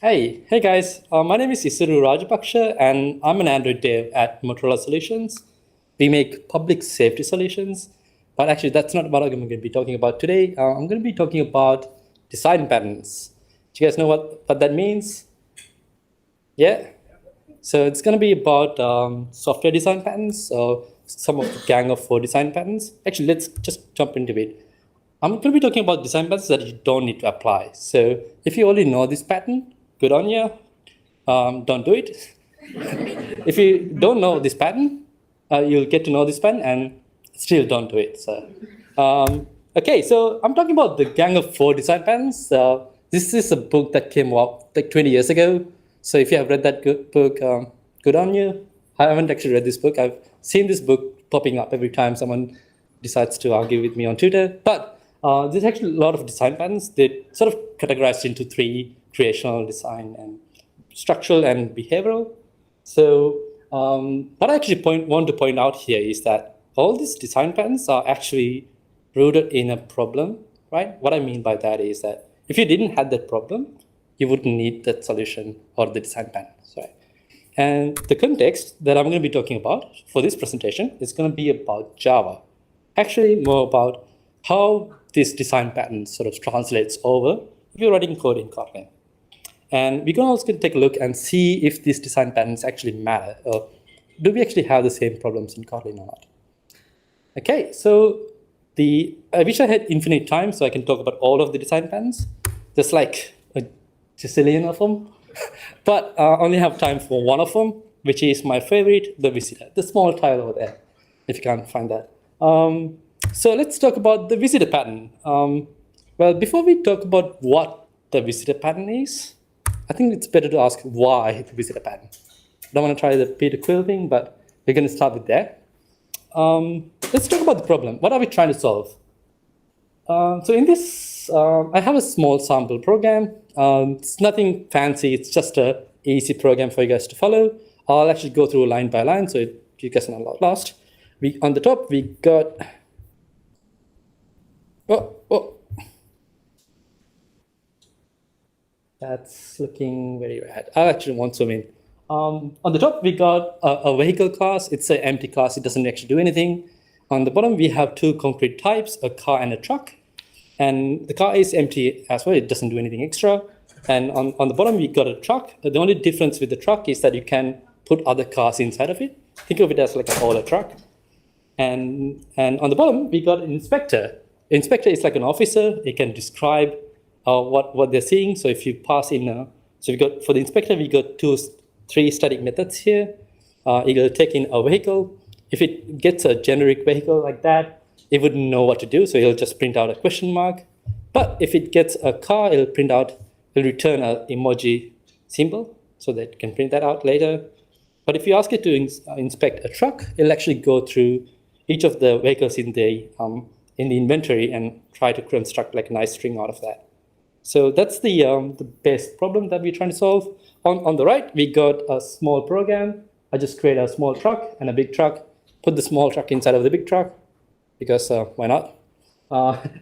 Hey guys, my name is Isuru Rajapakse and I'm an Android dev at Motorola Solutions. We make public safety solutions, but actually that's not what I'm going to be talking about today. I'm going to be talking about design patterns. Do you guys know what that means? Yeah? So it's going to be about software design patterns, so some of the gang of 4 design patterns. Actually, let's just jump into it. I'm going to be talking about design patterns that you don't need to apply. So if you already know this pattern, good on you. Don't do it. If you don't know this pattern, you'll get to know this pattern and still don't do it. Okay, so I'm talking about the Gang of 4 design patterns. This is a book that came out like 20 years ago. So if you have read that book, good on you. I haven't actually read this book. I've seen this book popping up every time someone decides to argue with me on Twitter. But there's actually a lot of design patterns that sort of categorized into 3: creational, design, and structural and behavioral. So what I actually want to point out here is that all these design patterns are actually rooted in a problem, right? What I mean by that is that if you didn't have that problem, you wouldn't need that solution or the design pattern, right? And the context that I'm going to be talking about for this presentation is going to be about Java. Actually, more about how this design pattern sort of translates over if you're writing code in Kotlin. And we can also take a look and see if these design patterns actually matter, or do we actually have the same problems in Kotlin or not? Okay, so I wish I had infinite time so I can talk about all of the design patterns. There's like a gazillion of them, but I only have time for one of them, which is my favorite, the visitor, the small tile over there, if you can't find that. So let's talk about the visitor pattern. Well, before we talk about what the visitor pattern is, I think it's better to ask why the visitor pattern. I don't want to try the Peter Quill thing, but we're going to start with that. Let's talk about the problem. What are we trying to solve? So in this, I have a small sample program. It's nothing fancy. It's just an easy program for you guys to follow. I'll actually go through line by line so you guys are not lost. On the top, we got... Oh. That's looking very bad. I actually want to zoom in. On the top, we got a vehicle class. It's an empty class. It doesn't actually do anything. On the bottom, we have 2 concrete types, a car and a truck. And the car is empty as well. It doesn't do anything extra. And on the bottom, we got a truck. The only difference with the truck is that you can put other cars inside of it. Think of it as like a hauler truck. And on the bottom, we got an inspector. Inspector is like an officer. It can describe what they're seeing. So if you pass in, so we got for the inspector, we got 3 static methods here. It will take in a vehicle. If it gets a generic vehicle like that, it wouldn't know what to do. So it'll just print out a question mark. But if it gets a car, it'll return an emoji symbol so that it can print that out later. But if you ask it to inspect a truck, it'll actually go through each of the vehicles in the inventory and try to construct like a nice string out of that. So that's the base problem that we're trying to solve. On the right, we got a small program. I just create a small truck and a big truck, put the small truck inside of the big truck, because why not?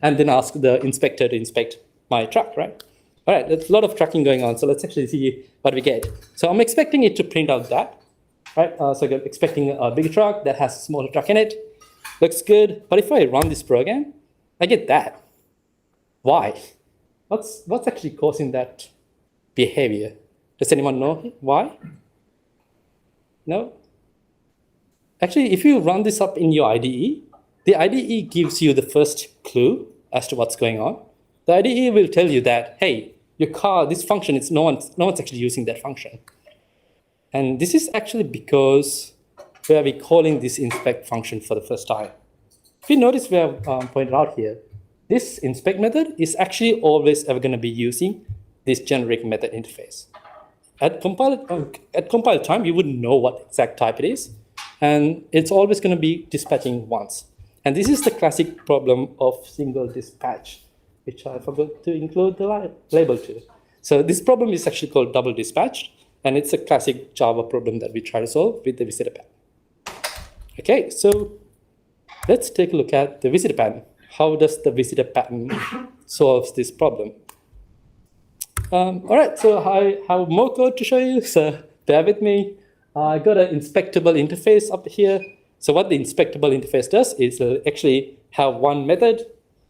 And then ask the inspector to inspect my truck, right? All right, there's a lot of tracking going on, so let's actually see what we get. So I'm expecting it to print out that, right? So I'm expecting a big truck that has a smaller truck in it. Looks good, but if I run this program, I get that. Why? What's actually causing that behavior? Does anyone know why? No? Actually, if you run this up in your IDE, the IDE gives you the first clue as to what's going on. The IDE will tell you that, hey, your car, this function, no one's actually using that function. And this is actually because we are calling this inspect function for the first time. If you notice, we have pointed out here, this inspect method is actually always ever going to be using this generic method interface. At compile time, you wouldn't know what exact type it is, and it's always going to be dispatching once. And this is the classic problem of single dispatch, which I forgot to include the label to. So this problem is actually called double dispatch, and it's a classic Java problem that we try to solve with the visitor pattern. Okay, so let's take a look at the visitor pattern. How does the visitor pattern solve this problem? All right, so I have more code to show you, so bear with me. I got an inspectable interface up here. So what the inspectable interface does is it'll actually have one method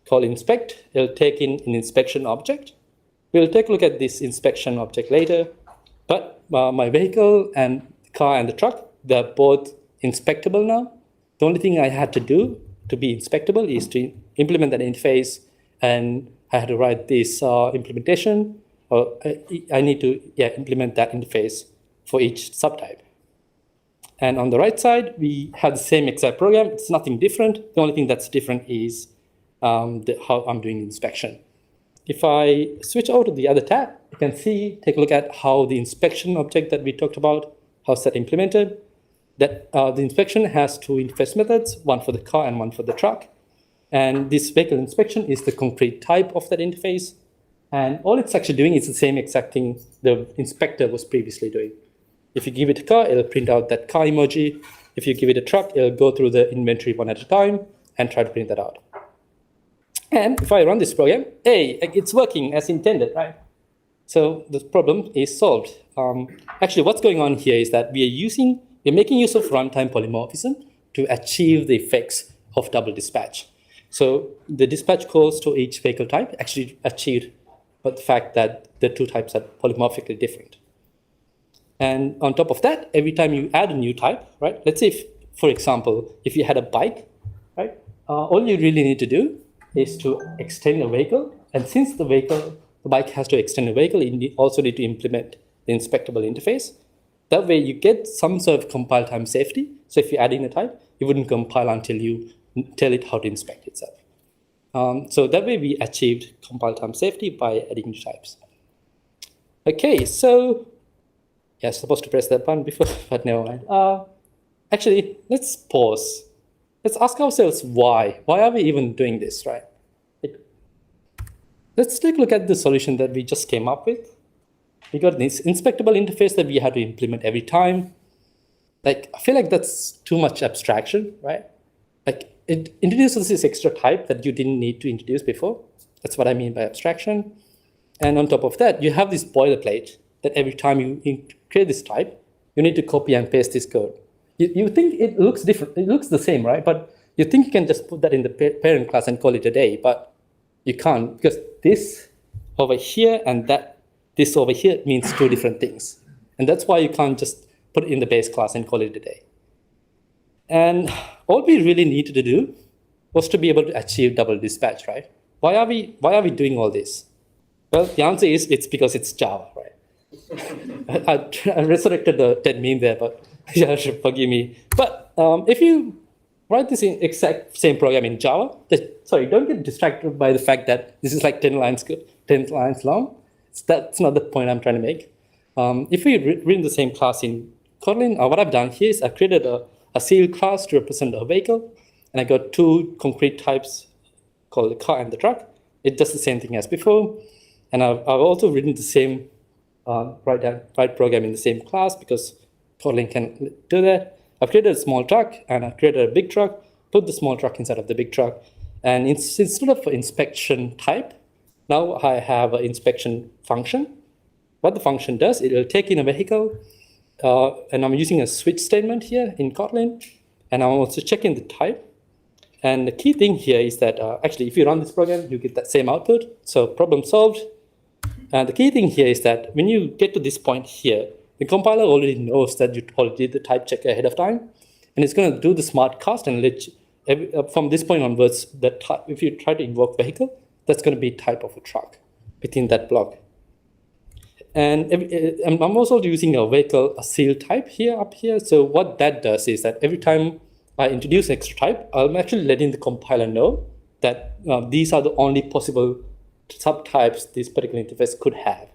called inspect. It'll take in an inspection object. We'll take a look at this inspection object later. But my vehicle and the car and the truck, they're both inspectable now. The only thing I had to do to be inspectable is to implement that interface, and I had to write this implementation, or I need to implement that interface for each subtype. And on the right side, we have the same exact program. It's nothing different. The only thing that's different is how I'm doing inspection. If I switch over to the other tab, you can see, take a look at how the inspection object that we talked about, how's that implemented. That the inspection has two interface methods, one for the car and one for the truck. And this vehicle inspection is the concrete type of that interface. And all it's actually doing is the same exact thing the inspector was previously doing. If you give it a car, it'll print out that car emoji. If you give it a truck, it'll go through the inventory one at a time and try to print that out. And if I run this program, hey, it's working as intended, right? So the problem is solved. Actually, what's going on here is that we're making use of runtime polymorphism to achieve the effects of double dispatch. So the dispatch calls to each vehicle type actually achieved by the fact that the two types are polymorphically different. And on top of that, every time you add a new type, right? Let's say, for example, if you had a bike, right? All you really need to do is to extend a vehicle. And since the bike has to extend a vehicle, you also need to implement the inspectable interface. That way you get some sort of compile time safety. So if you add in a type, it wouldn't compile until you tell it how to inspect itself. So that way we achieved compile time safety by adding new types. Okay, so yeah, I was supposed to press that button before, but never mind. Actually, let's pause. Let's ask ourselves why. Why are we even doing this, right? Let's take a look at the solution that we just came up with. We got this inspectable interface that we had to implement every time. Like, I feel like that's too much abstraction, right? Like, it introduces this extra type that you didn't need to introduce before. That's what I mean by abstraction. And on top of that, you have this boilerplate that every time you create this type, you need to copy and paste this code. You think it looks different, it looks the same, right? But you think you can just put that in the parent class and call it a day, but you can't, because this over here and this over here means two different things. And that's why you can't just put it in the base class and call it a day. And all we really needed to do was to be able to achieve double dispatch, right? Why are we doing all this? Well, the answer is it's because it's Java, right? I resurrected the dead meme there, but yeah, forgive me. But if you write this in exact same program in Java, don't get distracted by the fact that this is like 10 lines long. That's not the point I'm trying to make. If we read the same class in Kotlin, what I've done here is I've created a seal class to represent a vehicle, and I got two concrete types called the car and the truck. It does the same thing as before. And I've also written the same write program in the same class because Kotlin can do that. I've created a small truck and I've created a big truck, put the small truck inside of the big truck. And instead of an inspection type, now I have an inspection function. What the function does, it will take in a vehicle, and I'm using a switch statement here in Kotlin, and I'm also checking the type. And the key thing here is that actually, if you run this program, you get that same output. So problem solved. And the key thing here is that when you get to this point here, the compiler already knows that you already did the type check ahead of time, and it's going to do the smart cast and let you, from this point onwards, if you try to invoke vehicle, that's going to be type of a truck within that block. And I'm also using a seal type up here. So what that does is that every time I introduce an extra type, I'm actually letting the compiler know that these are the only possible subtypes this particular interface could have.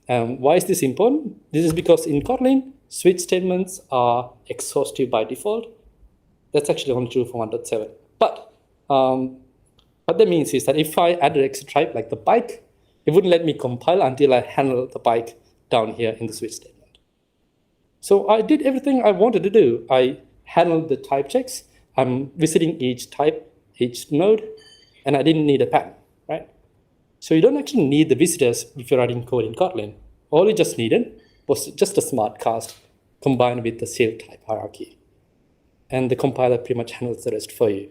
Why is this important? This is because in Kotlin, switch statements are exhaustive by default. That's actually only true for 1.7. But what that means is that if I add an extra type like the bike, it wouldn't let me compile until I handle the bike down here in the switch statement. So I did everything I wanted to do. I handled the type checks. I'm visiting each type, each node, and I didn't need a pattern, right? So you don't actually need the visitors if you're writing code in Kotlin. All you just needed was just a smart cast combined with the seal type hierarchy. And the compiler pretty much handles the rest for you.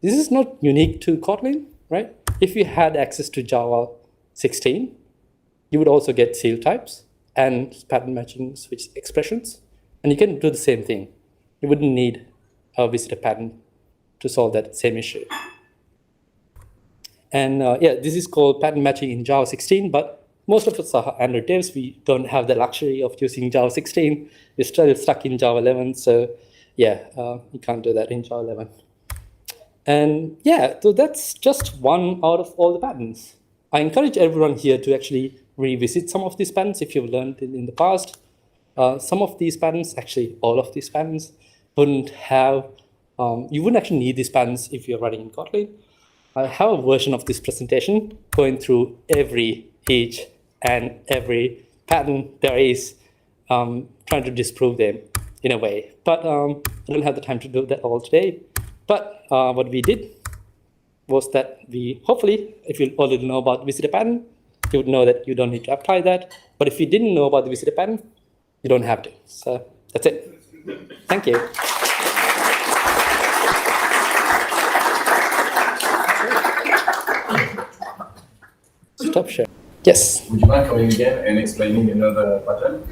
This is not unique to Kotlin, right? If you had access to Java 16, you would also get seal types and pattern matching switch expressions. And you can do the same thing. You wouldn't need a visitor pattern to solve that same issue. And yeah, this is called pattern matching in Java 16, but most of us are Android devs. We don't have the luxury of using Java 16. We're still stuck in Java 11. So yeah, you can't do that in Java 11. And yeah, so that's just one out of all the patterns. I encourage everyone here to actually revisit some of these patterns if you've learned it in the past. Some of these patterns, actually all of these patterns, wouldn't have, you wouldn't actually need these patterns if you're writing in Kotlin. I have a version of this presentation going through each and every pattern there is, trying to disprove them in a way. But I don't have the time to do that all today. But what we did was that we, hopefully, if you already know about the visitor pattern, you would know that you don't need to apply that. But if you didn't know about the visitor pattern, you don't have to. So that's it. Thank you. Stop share. Yes. Would you mind coming again and explaining another pattern?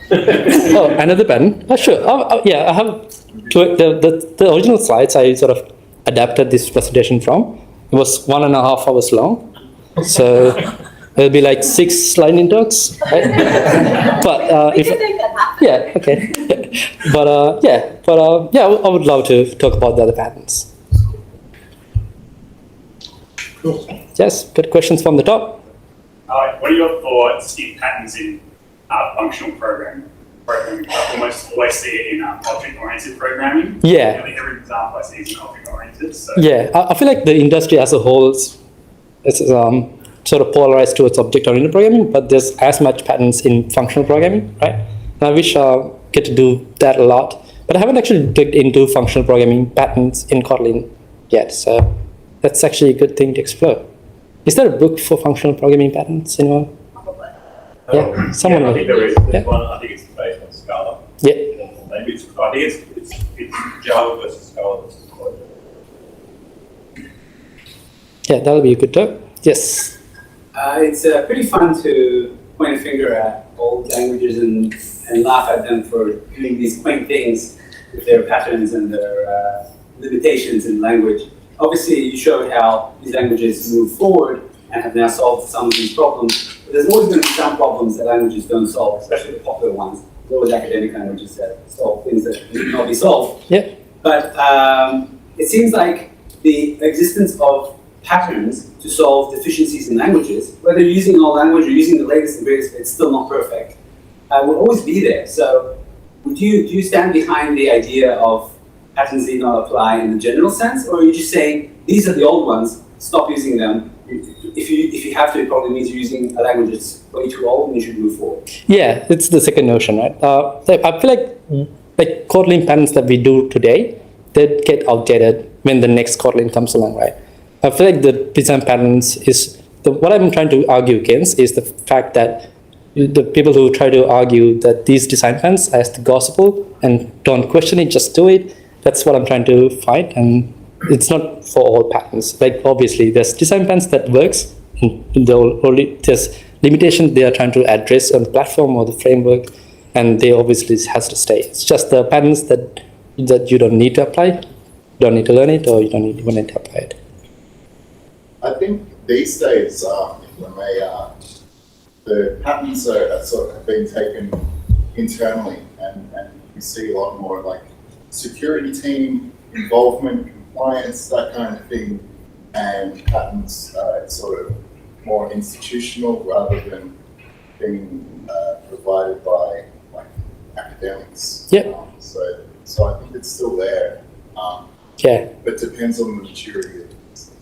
Oh, another pattern? Oh, sure. Yeah, I have the original slides I sort of adapted this presentation from. It was 1.5 hours long. So it'll be like 6 lightning talks, right? But we can make that happen. yeah, okay. But yeah, I would love to talk about the other patterns. Cool. Yes, good questions from the top. What are your thoughts in patterns in functional programming? I almost always see it in object-oriented programming. Yeah. Nearly every example I see is in object-oriented. So. Yeah, I feel like the industry as a whole is sort of polarized towards object-oriented programming, but there's as much patterns in functional programming, right? And I wish I get to do that a lot, but I haven't actually digged into functional programming patterns in Kotlin yet, so that's actually a good thing to explore. Is there a book for functional programming patterns? Anyone? Yeah, someone. Yeah, I think there is. Yeah. One, I think it's based on Scala. Yeah. Maybe I think it's Java versus Scala versus Kotlin. Yeah, that'll be a good talk. Yes. It's pretty fun to point a finger at old languages and laugh at them for doing these quaint things with their patterns and their limitations in language. Obviously, you showed how these languages move forward and have now solved some of these problems. But there's always going to be some problems that languages don't solve, especially the popular ones. There's always academic languages that solve things that need not be solved. Yeah. But it seems like the existence of patterns to solve deficiencies in languages, whether you're using an old language or using the latest and greatest, it's still not perfect, will always be there. So do you stand behind the idea of patterns need not apply in the general sense, or are you just saying these are the old ones, stop using them? If you have to, it probably means you're using a language that's way too old and you should move forward. Yeah, it's the second notion, right? I feel like Kotlin patterns that we do today, they get outdated when the next Kotlin comes along, right? I feel like the design patterns is, what I'm trying to argue against is the fact that the people who try to argue that these design patterns as the gospel and don't question it, just do it, that's what I'm trying to fight, and it's not for all patterns. Like obviously there's design patterns that works, and there's limitations they are trying to address on the platform or the framework, and they obviously has to stay. It's just the patterns that you don't need to apply, you don't need to learn it, or you don't even need to apply it. I think these days, if I may, the patterns are sort of being taken internally, and we see a lot more like security team involvement, compliance, that kind of thing, and patterns sort of more institutional rather than being provided by like academics. Yeah. So I think it's still there. Yeah. But depends on the maturity of it.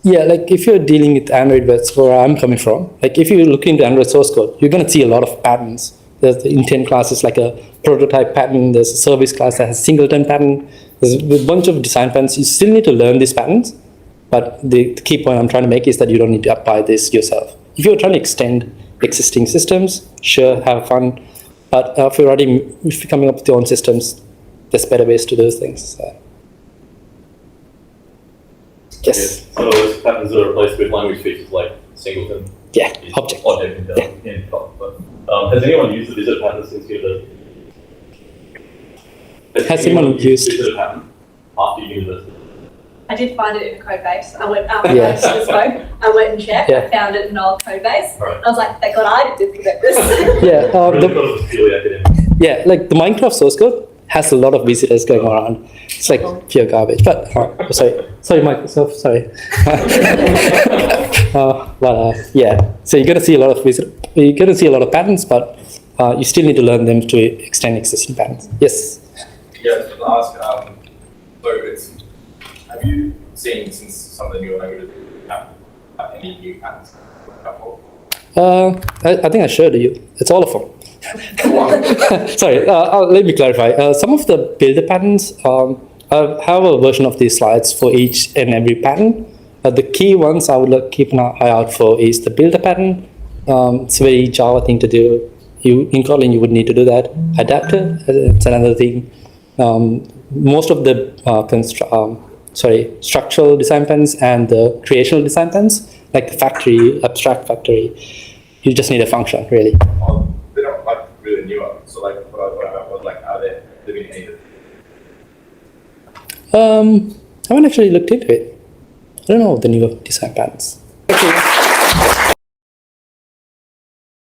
Yeah, like if you're dealing with Android, that's where I'm coming from. Like if you look into Android source code, you're going to see a lot of patterns. There's the intent class is like a prototype pattern. There's a service class that has singleton pattern. There's a bunch of design patterns. You still need to learn these patterns, But the key point I'm trying to make is that you don't need to apply this yourself. If you're trying to extend existing systems, sure, have fun. But if you're coming up with your own systems, there's better ways to do things. Yes. So those patterns are replaced with language features like singleton. Yeah, object. Intelligence. But, has anyone used the visitor pattern since university? Has anyone used visitor pattern after university? I did find it in a code base. I went Yeah. I went and checked. Yeah. I found it in an old code base. Right. I was like, thank God I didn't forget this. Yeah, Really thought it was purely academic. yeah, like the Minecraft source code has a lot of visitors going around. It's like pure garbage. But sorry, Microsoft. Sorry. Yeah, so you're gonna see a lot of you're gonna see a lot of patterns, but you still need to learn them to extend existing patterns. Yes. Yeah, I was going to ask, so have you seen, since some of the newer languages have any new patterns? I think I showed you. It's all of them. Sorry, let me clarify. Some of the builder patterns, I have a version of these slides for each and every pattern. The key ones I would keep an eye out for is the builder pattern. It's a very Java thing to do. In Kotlin, you would need to do that. Adapter, it's another thing. Most of the structural design patterns and the creational design patterns, like the factory, abstract factory, you just need a function, really. They're not like really newer, so like are they living any? I haven't actually looked into it. I don't know the newer design patterns. Okay.